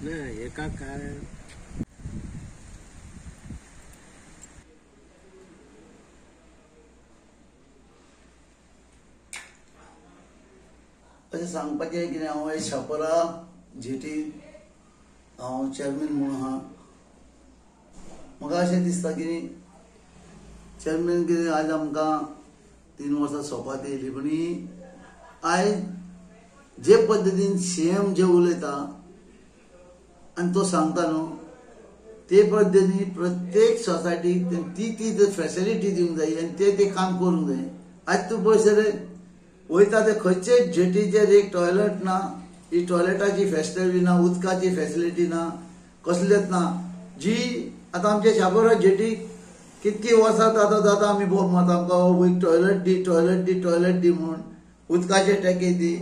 नाही एका काय अशें सांगपाचें कितें हांव आयज शापोरा जेटी हांव चेअरमॅन म्हणून आहा. म्हाका अशें दिसता की चेअरमॅन कितें आयज आमकां 3 वर्सां सोंपत येयली पण आयज जे पद्दतीन सीएम जे उलयता आनी तो सांगता न्हू ते पद्दतीन प्रत्येक सोसायटीक ती फॅसिलिटी दिवंक जाय आनी ते काम करूंक जाय. आयज तूं पळय वयता ते खंयचेच जेटीचेर एक टॉयलेट ना, ही टॉयलेटाची फॅसिलिटी ना, उदकाची फॅसिलिटी ना, कसलेच ना. जी आतां आमच्या शापोरा जेटीक कितकी वर्सां जाता आमी बोब मारता आमकां टॉयलेट दी म्हूण, उदकाचे टॅके दी.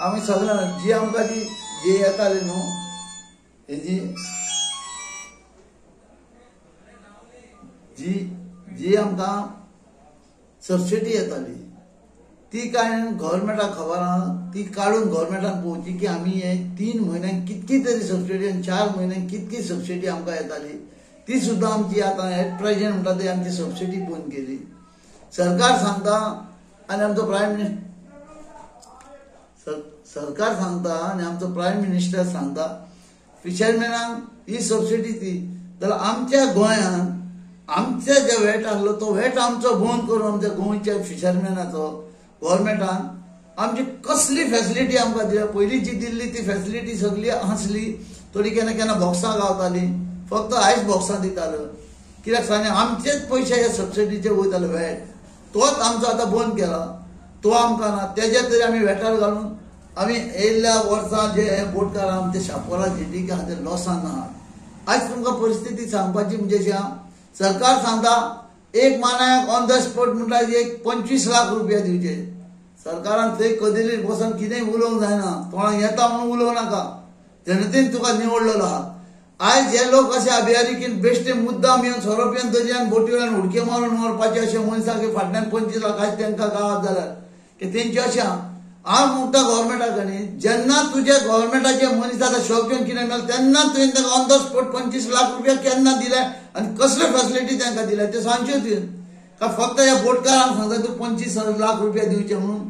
आमी सगळ्यां जी आमकां ती जी येताली न्हू हेजी जी आमकां सबसिडी येताली ती काय गव्हर्मेंटाक खबर आहा. ती काडून गव्हर्मेंटाक पोवची की आमी हे 3 म्हयन्यांक कितकी तरी सबसिडी आनी 4 म्हयन्यांक कितकी सबसिडी आमकां येताली ती सुद्दां आमची आतां एट प्रेजेंट म्हणटा ती आमची सबसिडी बंद केली. सरकार सांगता आनी आमचो प्रायम मिनिस्टर सरकार सांगता आनी आमचो प्रायम मिनिस्टर सांगता फिशरमॅनाक ही सबसिडी दी. जाल्यार आमच्या गोंयांत आमचे जे वेट आहलो तो वेट आमचो बंद करून आमच्या गोंयच्या फिशरमॅनाचो गव्हर्मेंटान आमची कसली फॅसिलिटी आमकां दिल्या. पयलीं जी दिल्ली ती फॅसिलिटी सगळी आसली, थोडी केन्ना केन्ना बॉक्सां गावताली, फक्त आयस बॉक्सां दितालो. कित्याक सांगलें आमचेच पयशे हे सबसिडीचे वयताले वेट, तोच आमचो आतां बंद केला. तो आमकां ना, तेजे तरी आमी वेटार घालून आमी येयल्ल्या वर्सां जे हे बोटकार आमचे शापोरा जेटीक आहा ते लॉसान आहात. आयज तुमकां परिस्थिती सांगपाची म्हणजे अशी आहा, सरकार सांगता एक मानाक ऑन द स्पॉट म्हणटा एक 25 लाख रुपया दिवचे. सरकारान थंय कदेली बसून कितेंय उलोवंक जायना, तोंडाक येता म्हणून उलोवं नाका, जनतेन तुका निवडलेलो आहा. आयज हे लोक अशे अभियानिकीन बेश्टे मुद्दाम येवन सोरोपियन दर्यान बोटीवेल्यान उडके मारून मारपाचे अशे मनशाक फाटल्यान 25 लाख आयज तांकां गावात जाल्यार की तेंचे अशें आहा. हांव म्हणटा गव्हर्मेंटाकडे जेन्ना तुजे गव्हर्मेंटाचे मनीस आतां शौक्यन कितें मेळ्ळें तेन्ना तुवें तांकां ऑन द स्पॉट 25 लाख रुपया केन्ना दिले आनी कसले फॅसिलिटी तांकां दिल्या ते सांगच्यो तुवें का फक्त ह्या बोटकारांक सांगता तूं 25 लाख रुपया दिवचे म्हणून.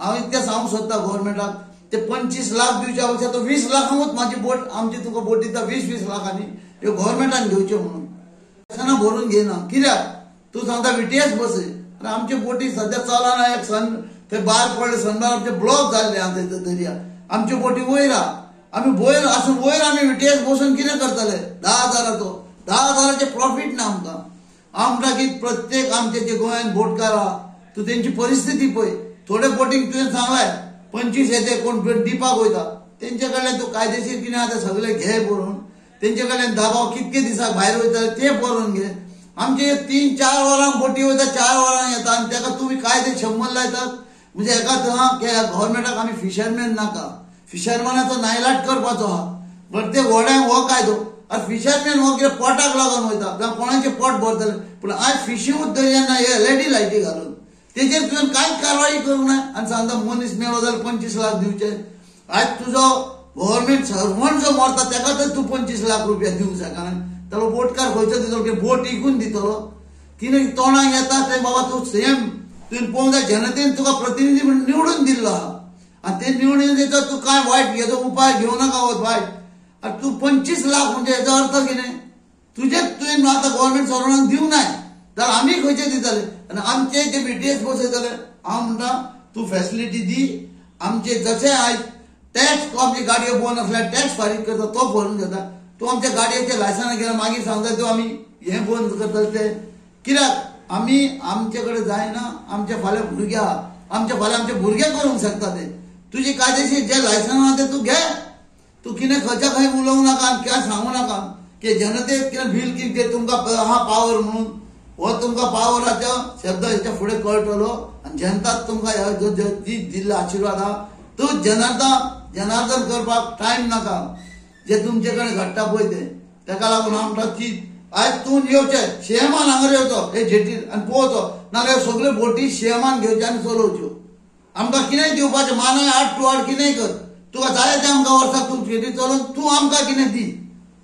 हांव इतकें सांगूंक सोदता गव्हर्मेंटाक ते 25 लाख दिवच्या पेक्षा तो 20 लाखांकूच म्हाजी बोट आमची तुका बोट दिता 20 लाखांनी ह्यो गव्हर्मेंटान घेवच्यो म्हणून. पयशां भरून घेयना. कित्याक तूं सांगता VTS बस आनी आमच्यो बोटी सद्या चलना. एक सन थंय भायर पडले सनबार आमचे ब्लॉक जाल्ले आहा थंय दर्या. आमच्यो बोटी वयर आहा. आमी वयर आसून वयर आमी VTS बसून कितें करतले? 10,000चे प्रॉफिट ना आमकां. हांव म्हणटा की प्रत्येक आमचे जे गोंयांत बोटकार आहा तूं तेंची परिस्थिती पळय. थोडे बोटींक तुवें सांगलाय 25 येते कोण दिवपाक वयता तेंचे कडल्यान तूं कायदेशीर कितें आहा तें सगळें घे बरोवन. तेंचे कडल्यान दबाव कितके दिसाक भायर वयता ते बरोवन घे. आमचे 3-4 वरांक बोटी वयता, 4 वरांक येता आनी ताका तुमी कायदे 100 लायतात. म्हणजे एका गव्हर्मेंटाक आमी फिशरमॅन नाका, फिशरमॅनाचो नायलाट करपाचो आहा. बट ते व्हड्यांक हो कायदो आनी फिशरमॅन हो कितें पोटाक लागून वयता जावं कोणाचें पोट भरतले. पूण आज फिशींगूच दर्यान हे LED लायटी घालून तेजेर तुवें कांयच कारवाई करूंक ना आनी सांगता मनीस मेलो जाल्यार 25 लाख दिवचे. आज तुजो गव्हर्मेंट सर्वंट जो मरता ताका तर तूं 25 लाख रुपया दिवंक शकना. जाल्यार बोटकार खंयचो दितलो की बोट इकून दितलो? कितें तोंडाक येता ते बाबा तूं सेम तुवें पळोवंक जाय. जनतेन तुका प्रतिनिधी म्हणून निवडून दिल्लो आहा आनी ते निवडून दिता तूं कांय वायट हेजो उपाय घेवं नाका वायट. आनी तूं 25 लाख म्हणजे हेजो अर्थ कितें? तुजेच तुवें आतां गव्हर्मेंट सर्वंटाक दिवंक नाय जाल्यार आमी खंयचे दितले? आनी आमचे जे VTS बसयतले हांव म्हणटा तूं फॅसिलिटी दी. आमचे जशें आयज टॅक्स आमची गाडयो बंद आसल्यार टॅक्स फारीक करता तो भरून घेता. तूं आमच्या गाडयेचे लायसन्स गेल्यार मागीर सांगता तूं आमी हें बंद करतले ते. कित्याक आमी आमचे कडेन जायना. आमचे फाल्यां भुरगे आहा, आमचे फाल्यां आमचे भुरगे करूंक शकता ते. तुजी कायदेशीर जे लायसन्स आहा ते तू घे. तू कितें खंयच्या खंय उलोवंक नाका आनी काय सांगूं नाका की जनतेक कितें बिल कितें तुमकां आहा पावर म्हणून. हो तुमकां पावराचो शब्द हेच्या फुडें कळटलो आनी जनताक तुमकां ह्यो दिल्लो आशिर्वाद आहा तो जनार्दन करपाक टायम नाका. जे तुमचे कडेन घडटा पळय ते ताका लागून हांव म्हणटा की आयज तूं येवचें शेमान हांगा येवचो हे जेटीर आनी पळोवचो नाजाल्यार सगळ्यो बोटी शेमान घेवच्यो आनी चलोवच्यो. आमकां कितेंय दिवपाचें मानाय 8 टू 8 कितेंय कर तुका जाय ते आमकां वर्साक तू फेरी चलोवन तूं आमकां कितें दी.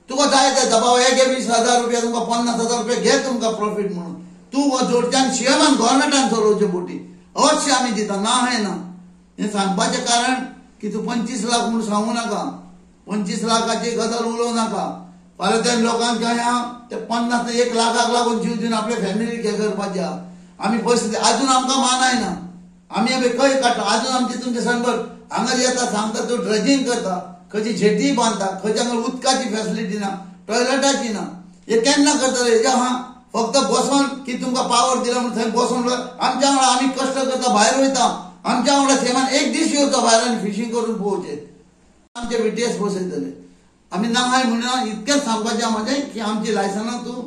तुका जाय ते दबाव हे घे 20,000 रुपया तुमकां 50,000 रुपया घे तुमकां प्रॉफिट म्हणून तूं जोडच्यान सीएमान गव्हर्नमेंटान चलोवच्यो बोटी अवश्य आमी दिता ना हे ना. हे सांगपाचें कारण की तूं 25 लाख म्हणून सांगू नाका. 25 लाखाची गजाल उलोवं नाका. फाल्यां त्या लोकांक काय ते 50 ते 1 लाखाक लागून जीव दिवन आपल्या फॅमिलीक हे करपाचें आहा. आमी परिस्थिती अजून आमकां मानाय ना. आमी आमी खंय काडटा अजून आमचे तुमचे सणभर हांगा येता सांगता तूं ड्रेजिंग करता खंयची झेटी बांदता खंयच्या हांगा उदकाची फॅसिलिटी ना टॉयलेटाची ना. हे केन्ना करतले हेजे हा फक्त बसोन की तुमकां पावर दिला म्हणून थंय बसोन आमच्या वांगडा आमी कश्ट करता भायर वयता आमच्या वांगडा सेमान एक दीस येवचो भायर आनी फिशींग करून पोवचें आमचे बीटीएस बसयतले. आमी ना हाय म्हणून इतकेंच सांगपाचें म्हाजें की आमची लायसनां तूं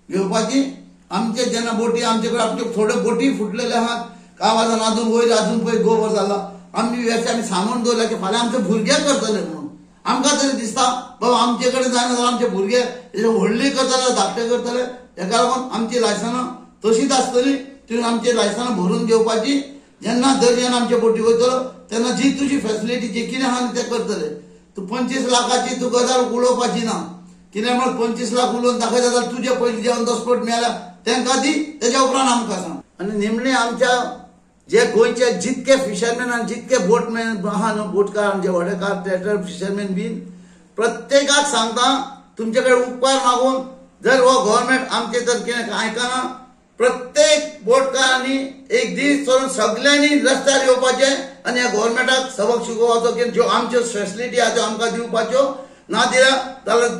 घेवपाची. आमचे जेन्ना बोटी आमचे कडेन आमचे थोड्यो बोटी फुटलेले आहात कावाजान अजून वयर अजून पळय गोबर जाला. आमी आमी सांगून दवरला की फाल्यां आमचे भुरगे करतले म्हणून. आमकां तरी दिसता बाबा आमचे कडेन जायना जाल्यार आमचे भुरगे व्हडली करतले धाकटे करतले. हेका लागून आमची लायसनां तशीच आसतली. तुवें आमची लायसनां भरून घेवपाची. जेन्ना दर्यान आमचे बोटी वयतलो तेन्ना जी तुजी फॅसिलिटी जी कितें आहा तें करतले. तूं 25 लाखाची तूं गजाल उलोवपाची ना. कित्याक म्हण 25 लाख उलोवन दाखयता जाल्यार तुजे पयलीं जे ऑन द स्पॉट मेळ्ळा तेंकां दी तेज्या उपरांत आमकां सांग. आनी निमणे आमच्या जे गोंयचे जितके फिशरमॅन आनी जितके बोटमॅन आहा न्हू बोटकार जे व्हडेकार ट्रॅक्टर फिशरमॅन बीन प्रत्येकाक सांगता तुमचे कडेन उपकार मागून जर हो गव्हर्नमेंट आमचे तर कितें आयकना प्रत्येक बोटकारांनी एक दीस चलून सगळ्यांनी रस्त्यार येवपाचें आनी ह्या गव्हर्नमेंटाक सबक शिकोवपाचो की ज्यो आमच्यो फॅसिलिटी आहा त्यो आमकां दिवपाच्यो. ना दिल्या जाल्यार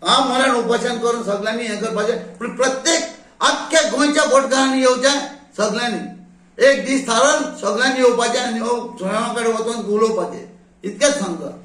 हांव मरण उपोशण करून सगळ्यांनी हें करपाचें. पूण प्रत्येक आख्ख्या गोंयच्या बोटकारांनी येवचें सगळ्यांनी एक दीस थारावन सगळ्यांनी येवपाचें आनी ह्यो कडेन वचून उलोवपाचें इतकेंच सांगता.